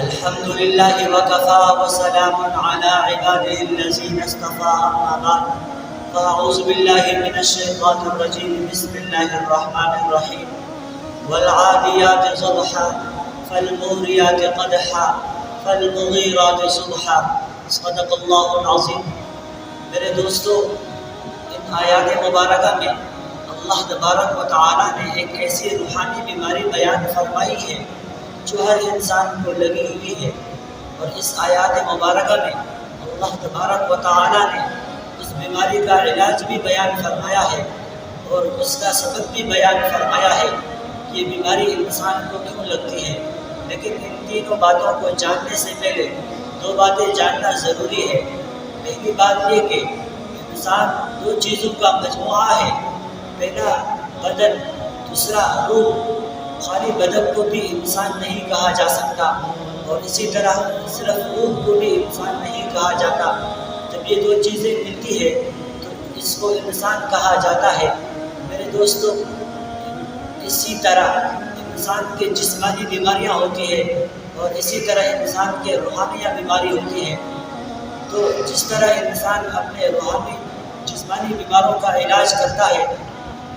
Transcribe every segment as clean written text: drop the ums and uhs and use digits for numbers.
الحمد لله وكفى وسلام على عباده الذين اصطفى أما بعد فأعوذ بالله من الشيطان الرجيم بسم الله الرحمن الرحيم والعاديات ضبحا فالموريات قدحا فالمغيرات صبحا صدق اللہ العظیم۔ میرے دوستو، ان آیات مبارکہ میں اللہ تبارک و تعالیٰ نے ایک ایسی روحانی بیماری بیان فرمائی ہے جو ہر انسان کو لگی ہوئی ہے، اور اس آیات مبارکہ میں اللہ تبارک و تعالیٰ نے اس بیماری کا علاج بھی بیان فرمایا ہے اور اس کا سبب بھی بیان فرمایا ہے کہ یہ بیماری انسان کو کیوں لگتی ہے۔ لیکن ان تینوں باتوں کو جاننے سے پہلے دو باتیں جاننا ضروری ہے۔ پہلی بات یہ کہ انسان دو چیزوں کا مجموعہ ہے، پہلا بدن، دوسرا روح۔ خالی بدن کو بھی انسان نہیں کہا جا سکتا، اور اسی طرح صرف روح کو بھی انسان نہیں کہا جاتا۔ جب یہ دو چیزیں ملتی ہے تو اس کو انسان کہا جاتا ہے۔ میرے دوستو، اسی طرح انسان کے جسمانی بیماریاں ہوتی ہیں اور اسی طرح انسان کے روحانیہ بیماری ہوتی ہے۔ تو جس طرح انسان اپنے روحانی جسمانی بیماروں کا علاج کرتا ہے،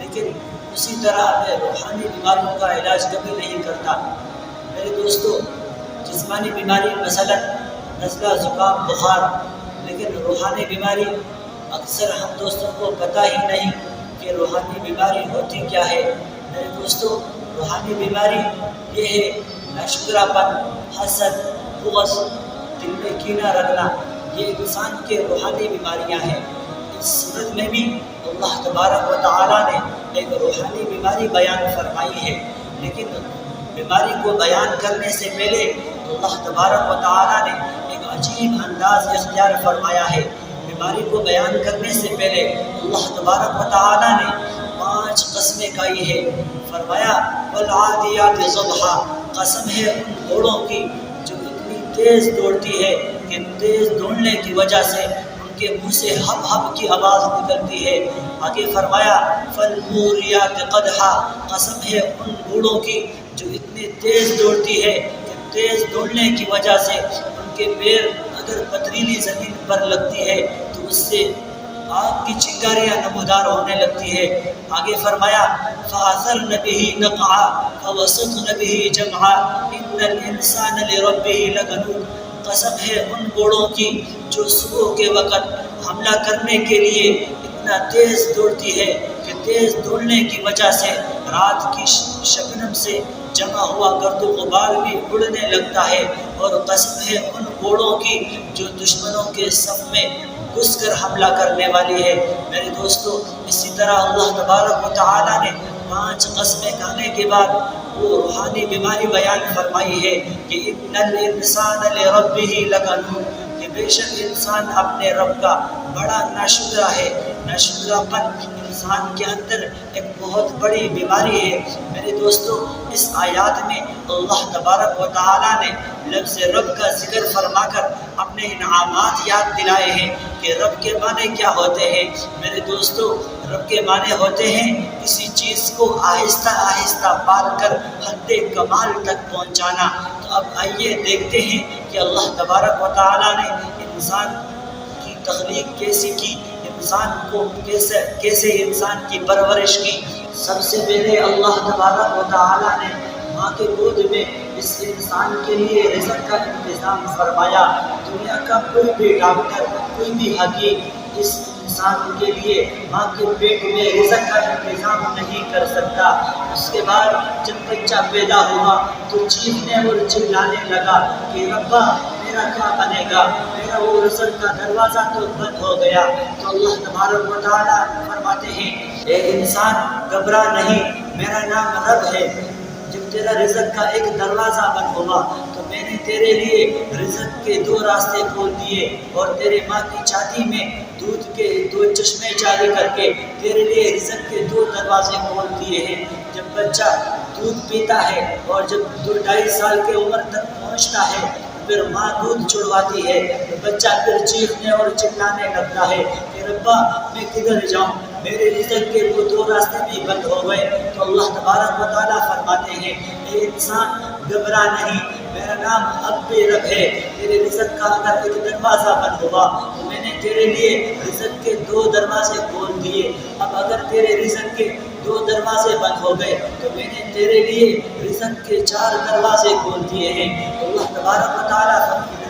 لیکن اسی طرح اپنے روحانی بیماریوں کا علاج کبھی نہیں کرتا۔ میرے دوستو، جسمانی بیماری مثلا نزلہ، زکام، بخار، لیکن روحانی بیماری اکثر ہم دوستوں کو پتہ ہی نہیں کہ روحانی بیماری ہوتی کیا ہے۔ میرے دوستو، روحانی بیماری یہ ہے ناشکرا پن، حسد، بغض، دل میں کینہ رکھنا۔ یہ انسان کے روحانی بیماریاں ہیں۔ اس صورت میں بھی اللہ تبارک و تعالیٰ نے ایک روحانی بیماری بیان فرمائی ہے، لیکن بیماری کو بیان کرنے سے پہلے اللہ تبارک و تعالیٰ نے ایک عجیب انداز اختیار فرمایا ہے۔ بیماری کو بیان کرنے سے پہلے اللہ تبارک و تعالیٰ نے 5 قسمیں کہی ہے۔ فرمایا والعادیات ضبحا، قسم ہے ان گھوڑوں کی جو اتنی تیز دوڑتی ہے کہ تیز دوڑنے کی وجہ سے ان کے منہ سے ہب ہب کی آواز نکلتی ہے۔ آگے فرمایا فالموریات قدحا، قسم ہے ان گھوڑوں کی جو اتنی تیز دوڑتی ہے کہ تیز دوڑنے کی وجہ سے ان کے پیر اگر پتریلی زمین پر لگتی ہے تو اس سے آگ کی چنگاریاں نمودار ہونے لگتی ہے۔ آگے فرمایا فَأَثَرْنَ بِهِ نَقْعًا فَوَسَطْنَ بِهِ جَمْعًا إِنَّ الْإِنسَانَ لِرَبِّهِ لَكَنُودٌ، قسم ہے ان گھوڑوں کی جو صبح کے وقت حملہ کرنے کے لیے اتنا تیز دوڑتی ہے کہ تیز دوڑنے کی وجہ سے رات کی شبنم سے جمع ہوا گرد و غبار بھی اڑنے لگتا ہے۔ اور قسم ہے ان گھوڑوں کی جو دشمنوں کے صف میں گھس کر حملہ کرنے والی ہے۔ میرے دوستو، اسی طرح اللہ تبارک و تعالیٰ نے 5 قسمیں کہنے کے بعد وہ روحانی بیماری بیان فرمائی ہے کہ ان الانسان لربہ لکنود، کہ بے شک انسان اپنے رب کا بڑا ناشکرا ہے۔ ناشکرا پن انسان کے اندر ایک بہت بڑی بیماری ہے۔ میرے دوستو، اس آیات میں اللہ تبارک و تعالیٰ نے لفظ رب کا ذکر فرما کر اپنے انعامات یاد دلائے ہیں کہ رب کے معنی کیا ہوتے ہیں۔ میرے دوستو، رب کے معنی ہوتے ہیں کسی چیز کو آہستہ آہستہ پال کر حد کمال تک پہنچانا۔ تو اب آئیے دیکھتے ہیں کہ اللہ تبارک و تعالیٰ نے انسان کی تخلیق کیسی کی، انسان کو کیسے انسان کی پرورش کی۔ سب سے پہلے اللہ تبارک و تعالیٰ نے ماں کے گود میں اس انسان کے لیے رزق کا انتظام فرمایا۔ دنیا کا کوئی بھی ڈاکٹر، کوئی بھی حکیم اس انسان کے لیے ماں کے پیٹ میں رزق کا انتظام نہیں کر سکتا۔ اس کے بعد جب بچہ پیدا ہوا تو چیخنے اور چلانے لگا کہ ربا میرا کیا بنے گا، میرا وہ رزق کا دروازہ تو بند ہو گیا۔ تو اللہ تبارک و تعالیٰ فرماتے ہیں اے انسان گھبرا نہیں، میرا نام رب ہے۔ جب تیرا رزق کا ایک دروازہ بند ہوا تو میں نے تیرے لیے رزق کے 2 راستے کھول دیے، اور تیرے ماں کی چھاتی میں دودھ کے 2 چشمے جاری کر کے تیرے لیے رزق کے 2 دروازے کھول دیے ہیں۔ جب بچہ دودھ پیتا ہے اور جب 2-2.5 سال کی عمر تک پہنچتا ہے پھر ماں دودھ چھڑواتی ہے تو بچہ پھر چیخنے اور چلانے لگتا ہے کہ ربا میں کدھر جاؤں، میرے رزق کے وہ 2 راستے بھی بند ہو گئے۔ تو اللہ تبارک و تعالیٰ فرماتے ہیں اے انسان گھبرا نہیں، میرا نام اب بھی رب ہے، تیرے رزق کا اگر ایک دروازہ بند ہوا تو میں نے تیرے لیے رزق کے 2 دروازے کھول دیے، اب اگر تیرے رزق کے 2 دروازے بند ہو گئے تو میں نے تیرے لیے رزق کے 4 دروازے کھول دیے ہیں۔ اللہ تبارک و تعالیٰ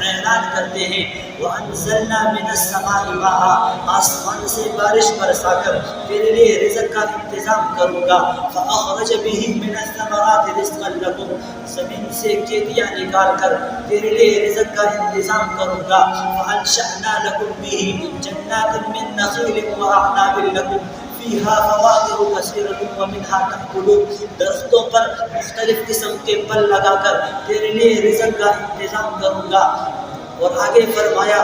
اعلان کرتے ہیں وَأَنزَلْنَا مِنَ السَّمَاءِ مَاءً، آسمان سے بارش برسا کر تیرے لیے رزق کا انتظام کروں گا، فَأَخْرَجَ بِهِ مِنَ الثَّمَرَاتِ رِزْقًا لَكُمْ، زمین سے کھیتیاں نکال کر تیرے لیے رزق کا انتظام کروں گا، فَأَنشَأْنَا لَكُمْ بِهِ جَنَّاتٍ مِّن نَخِيلٍ وَأَعْنَابٍ لَكُمْ فِيهَا فَوَاكِهُ كَثِيرَةٌ وَمِنْهَا تَأْكُلُونَ، درختوں پر مختلف قسم کے پھل لگا کر تیرے لیے رزق کا انتظام کروں گا۔ اور آگے فرمایا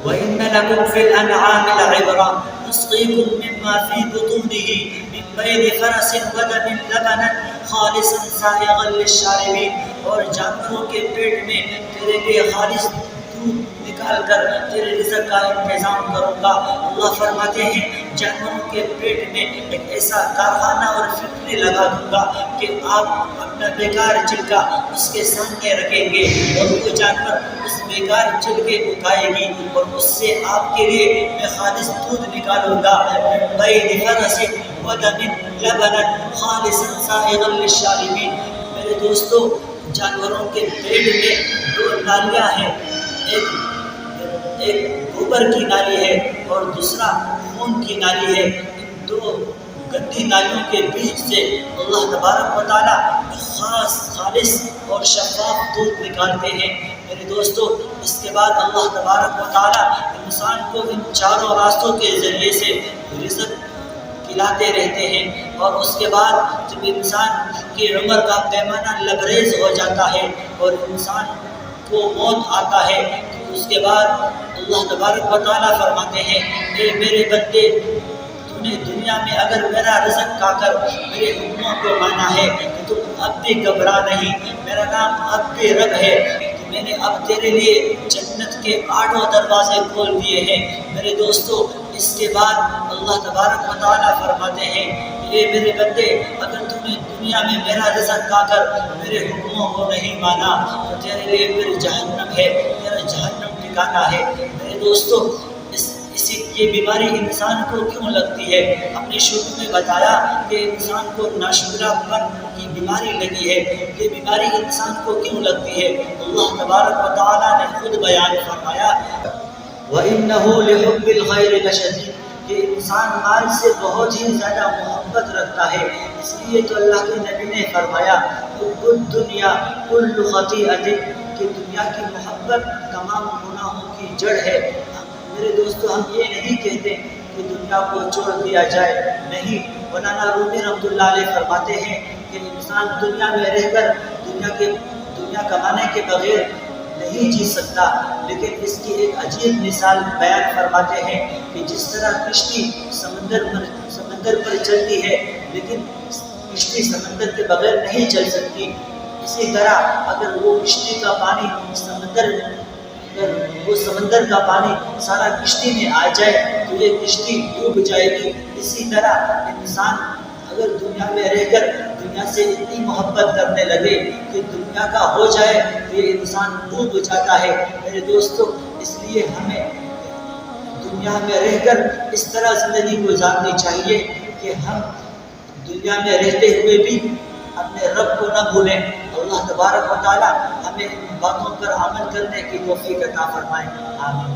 وَإِنَّ لَكُمْ فِي الْأَنْعَامِ لَعِبْرَةً نُسْقِيكُم مِّمَّا فِي بُطُونِهِ مِن بَيْنِ فَرَثٍ وَدَمٍ لَبَنًا خَالِصًا سَائِغًا لِّلشَّارِبِينَ، اور جانوروں کے پیٹ میں تیرے لیے خالص دودھ نکال کر تیرے رزق کا انتظام کروں گا۔ اللہ فرماتے ہیں جانوروں کے پیٹ میں ایک ایسا کارخانہ اور فیکٹری لگا دوں گا کہ آپ اپنا بیکار چلکا اس کے سامنے رکھیں گے اور وہ جانور اس بیکار چلکے کو کھائے گی، اور اس سے آپ کے لیے میں خالص دودھ نکالوں گا، من بین فرث ودم لبنا خالصا سائغا للشاربین۔ میرے دوستو، جانوروں کے پیٹ میں 2 نالیاں ہیں، ایک گوبر کی نالی ہے اور دوسرا خون کی نالی ہے۔ ان 2 گندی نالیوں کے بیچ سے اللہ تبارک و تعالیٰ خالص اور شفاف دودھ نکالتے ہیں۔ میرے دوستو، اس کے بعد اللہ تبارک و تعالیٰ انسان کو ان 4 راستوں کے ذریعے سے رزق کھلاتے رہتے ہیں، اور اس کے بعد جب انسان کی عمر کا پیمانہ لبریز ہو جاتا ہے اور انسان کو موت آتا ہے تو اس کے بعد اللہ تبارک و تعالیٰ فرماتے ہیں اے میرے بندے، تو نے دنیا میں اگر میرا رزق کھا کر میرے حکموں کو مانا ہے تو تم اب بھی گھبرا نہیں، میرا نام اب بھی رب ہے، تو میں نے اب تیرے لیے جنت کے 8 دروازے کھول دیے ہیں۔ میرے دوستو، اس کے بعد اللہ تبارک و تعالیٰ فرماتے ہیں اے میرے بندے، اگر تم نے دنیا میں میرا رزق کھا کر میرے حکموں کو نہیں مانا تو تیرے لیے پھر جہنم ہے، تیرا جہنم ٹھکانا ہے۔ میرے دوستو، یہ بیماری انسان کو کیوں لگتی ہے؟ ہم نے شروع میں بتایا کہ انسان کو ناشکرا پن کی بیماری لگی ہے۔ یہ بیماری انسان کو کیوں لگتی ہے؟ اللہ تبارک و تعالیٰ نے خود بیان فرمایا وَإِنَّهُ لِحُبِّ الْخَيْرِ لَشَدِيدٌ، کہ انسان مال سے بہت ہی زیادہ محبت رکھتا ہے، اس لیے تو اللہ کے نبی نے فرمایا حُبُّ الدُّنْيَا كُلُّ خَطِيئَةٍ، کہ دنیا کی محبت تمام گناہوں کی جڑ ہے۔ میرے دوستو، ہم یہ نہیں کہتے کہ دنیا کو چھوڑ دیا جائے، نہیں، مولانا رومی رحمۃ اللہ علیہ فرماتے ہیں کہ انسان دنیا میں رہ کر دنیا کمانے کے بغیر نہیں جی سکتا، لیکن اس کی ایک عجیب مثال بیان فرماتے ہیں کہ جس طرح کشتی سمندر پر چلتی ہے لیکن کشتی سمندر کے بغیر نہیں چل سکتی، اسی طرح اگر وہ کشتی کا پانی سمندر کا پانی سارا کشتی میں آ جائے تو یہ کشتی ڈوب جائے گی۔ اسی طرح انسان اگر دنیا میں رہ کر دنیا سے اتنی محبت کرنے لگے کہ دنیا کا ہو جائے تو یہ انسان ڈوب جاتا ہے۔ میرے دوستو، اس لیے ہمیں دنیا میں رہ کر اس طرح زندگی گزارنی چاہیے کہ ہم دنیا میں رہتے ہوئے بھی اپنے رب کو نہ بھولیں۔ اللہ تبارک و تعالیٰ ہمیں ان باتوں پر عمل کرنے کی توفیق عطا فرمائے، آمین۔